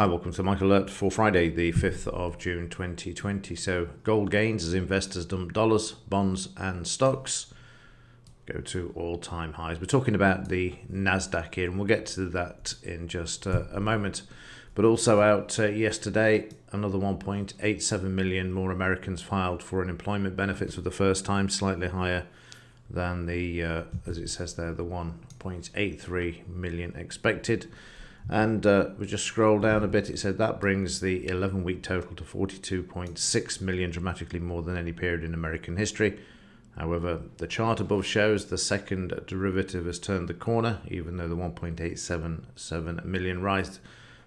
Hi, welcome to the Market Alert for Friday, the 5th of June 2020. So gold gains as investors dump dollars, bonds and stocks go to all-time highs. We're talking about the NASDAQ here, and we'll get to that in just a moment. But also out yesterday, another 1.87 million more Americans filed for unemployment benefits for the first time, slightly higher than the, as it says there, the 1.83 million expected. And we just scroll down a bit. It said that brings the 11-week total to 42.6 million, dramatically more than any period in American history. However, the chart above shows the second derivative has turned the corner, even though the 1.877 million rise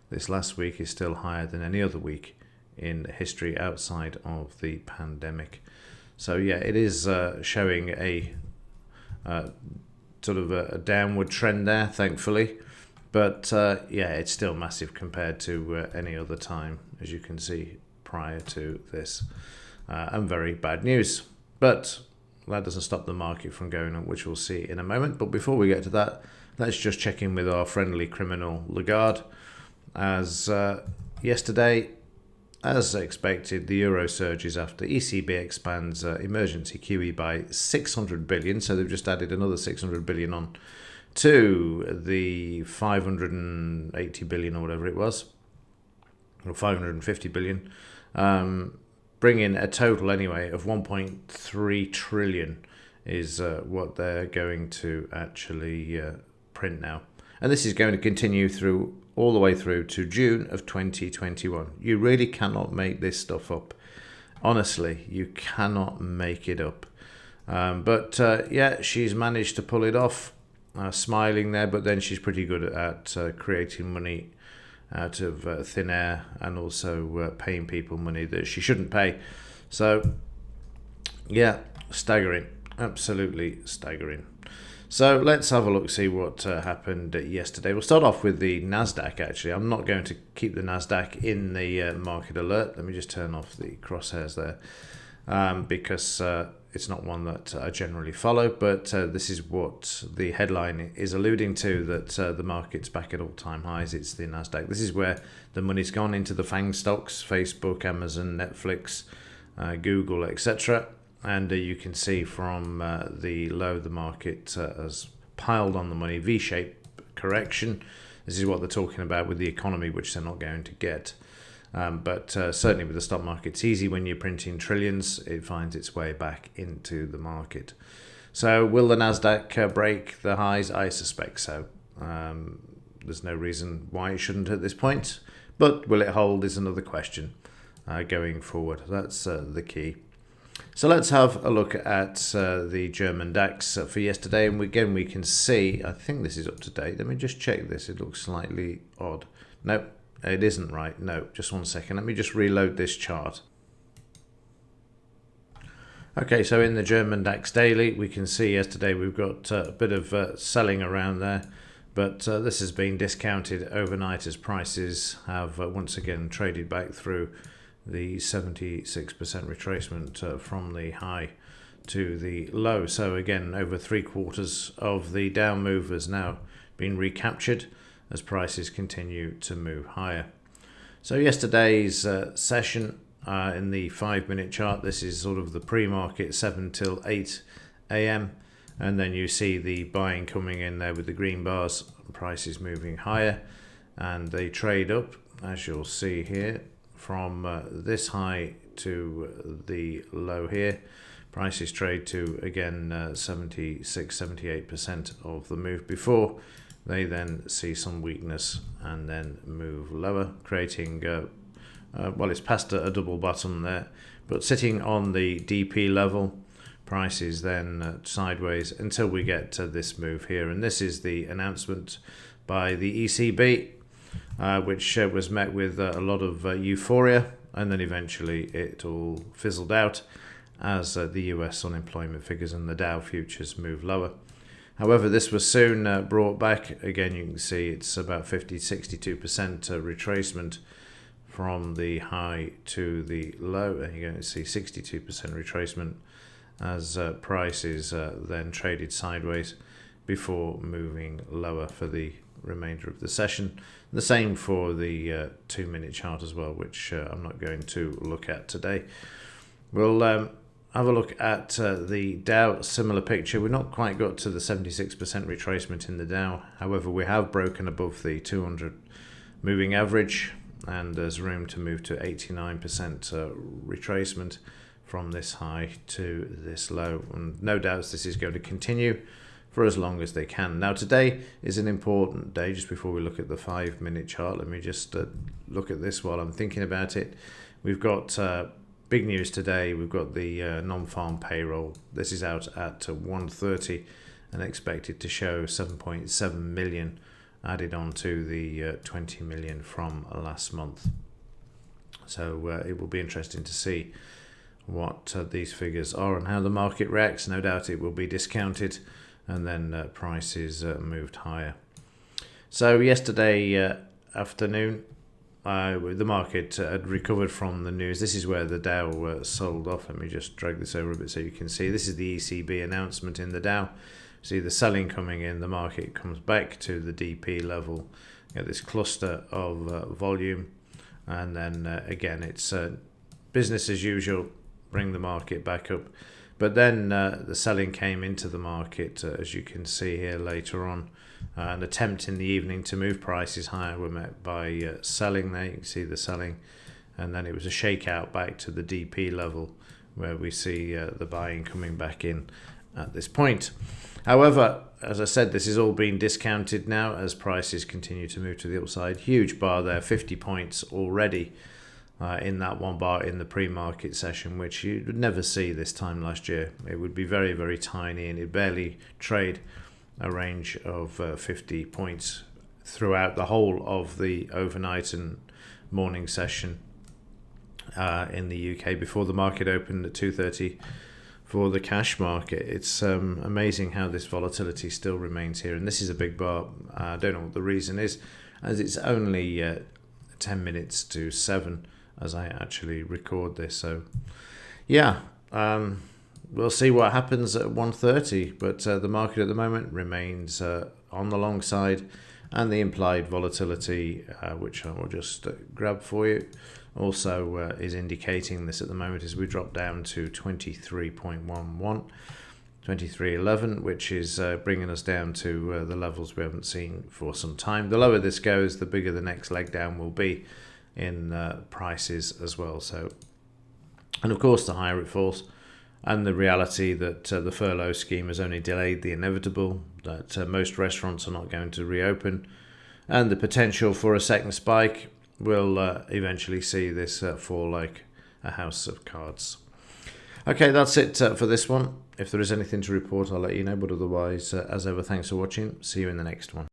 this last week is still higher than any other week in history outside of the pandemic. So yeah, it is showing a sort of a downward trend there, thankfully. But yeah, it's still massive compared to any other time, as you can see, prior to this. And very bad news. But that doesn't stop the market from going up, which we'll see in a moment. But before we get to that, let's just check in with our friendly criminal Lagarde. As yesterday, as expected, the euro surges after ECB expands emergency QE by 600 billion. So they've just added another 600 billion on to the 580 billion or whatever it was, or 550 billion, bringing a total anyway of 1.3 trillion is what they're going to actually print now. And this is going to continue through all the way through to June of 2021. You really cannot make this stuff up. Honestly, you cannot make it up. But yeah, she's managed to pull it off. Smiling there, but then she's pretty good at creating money out of thin air and also paying people money that she shouldn't pay. So yeah, staggering, absolutely staggering. So let's have a look, see what happened yesterday. We'll start off with the NASDAQ actually. I'm not going to keep the NASDAQ in the market alert. Let me just turn off the crosshairs there because it's not one that I generally follow, but this is what the headline is alluding to, that the market's back at all-time highs. It's the NASDAQ. This is where the money's gone into the FANG stocks, Facebook, Amazon, Netflix, Google, etc. And you can see from the low, the market has piled on the money, V-shaped correction. This is what they're talking about with the economy, which they're not going to get. But certainly with the stock market, it's easy when you're printing trillions, it finds its way back into the market. So will the NASDAQ break the highs? I suspect so. There's no reason why it shouldn't at this point. But will it hold is another question going forward. That's the key. So let's have a look at the German DAX for yesterday. And again, we can see, I think this is up to date. Let me just check this. It looks slightly odd. Nope. It isn't right. No, just one second. Let me just reload this chart. Okay, so in the German DAX daily, we can see yesterday we've got a bit of selling around there, but this has been discounted overnight as prices have once again traded back through the 76% retracement from the high to the low. So again, over 3/4 of the down move has now been recaptured as prices continue to move higher. So yesterday's session in the 5-minute chart, this is sort of the pre-market 7 till 8 a.m. and then you see the buying coming in there with the green bars, prices moving higher, and they trade up, as you'll see here, from this high to the low here. Prices trade to again 76-78% of the move before they then see some weakness and then move lower, creating, well, it's past a double bottom there, but sitting on the DP level, prices then sideways until we get to this move here. And this is the announcement by the ECB, which was met with a lot of euphoria, and then eventually it all fizzled out as the US unemployment figures and the Dow futures move lower. However, this was soon brought back. Again, you can see it's about 50-62% retracement from the high to the low. And you're going to see 62% retracement as prices then traded sideways before moving lower for the remainder of the session. The same for the 2-minute chart as well, which I'm not going to look at today. We'll have a look at the Dow. Similar picture. We've not quite got to the 76% retracement in the Dow. However, we have broken above the 200 moving average, and there's room to move to 89% retracement from this high to this low. And no doubts this is going to continue for as long as they can. Now, today is an important day. Just before we look at the 5-minute chart, let me just look at this while I'm thinking about it. We've got big news today. We've got the non-farm payroll. This is out at 1:30 and expected to show 7.7 million added on to the 20 million from last month. So it will be interesting to see what these figures are and how the market reacts. No doubt it will be discounted, and then prices moved higher. So yesterday afternoon, the market had recovered from the news. This is where the Dow sold off. Let me just drag this over a bit so you can see. This is the ECB announcement in the Dow. See the selling coming in, the market comes back to the DP level. You get this cluster of volume, and then again it's business as usual, bring the market back up. But then the selling came into the market, as you can see here later on. An attempt in the evening to move prices higher were met by selling there. You can see the selling, and then it was a shakeout back to the DP level, where we see the buying coming back in at this point. However, as I said, this is all being discounted now as prices continue to move to the upside. Huge bar there, 50 points already in that one bar in the pre-market session, which you would never see this time last year. It would be very, very tiny, and it barely trade a range of 50 points throughout the whole of the overnight and morning session in the UK before the market opened at 2:30 for the cash market. It's amazing how this volatility still remains here, and this is a big bar. I don't know what the reason is, as it's only 10 minutes to 7 as I actually record this. So yeah, we'll see what happens at 1:30, but the market at the moment remains on the long side, and the implied volatility, which I will just grab for you, also is indicating this at the moment as we drop down to 23.11, 23.11, which is bringing us down to the levels we haven't seen for some time. The lower this goes, the bigger the next leg down will be in prices as well. So, and of course, the higher it falls, and the reality that the furlough scheme has only delayed the inevitable, that most restaurants are not going to reopen, and the potential for a second spike will eventually see this fall like a house of cards. Okay, that's it for this one. If there is anything to report, I'll let you know, but otherwise, as ever, thanks for watching. See you in the next one.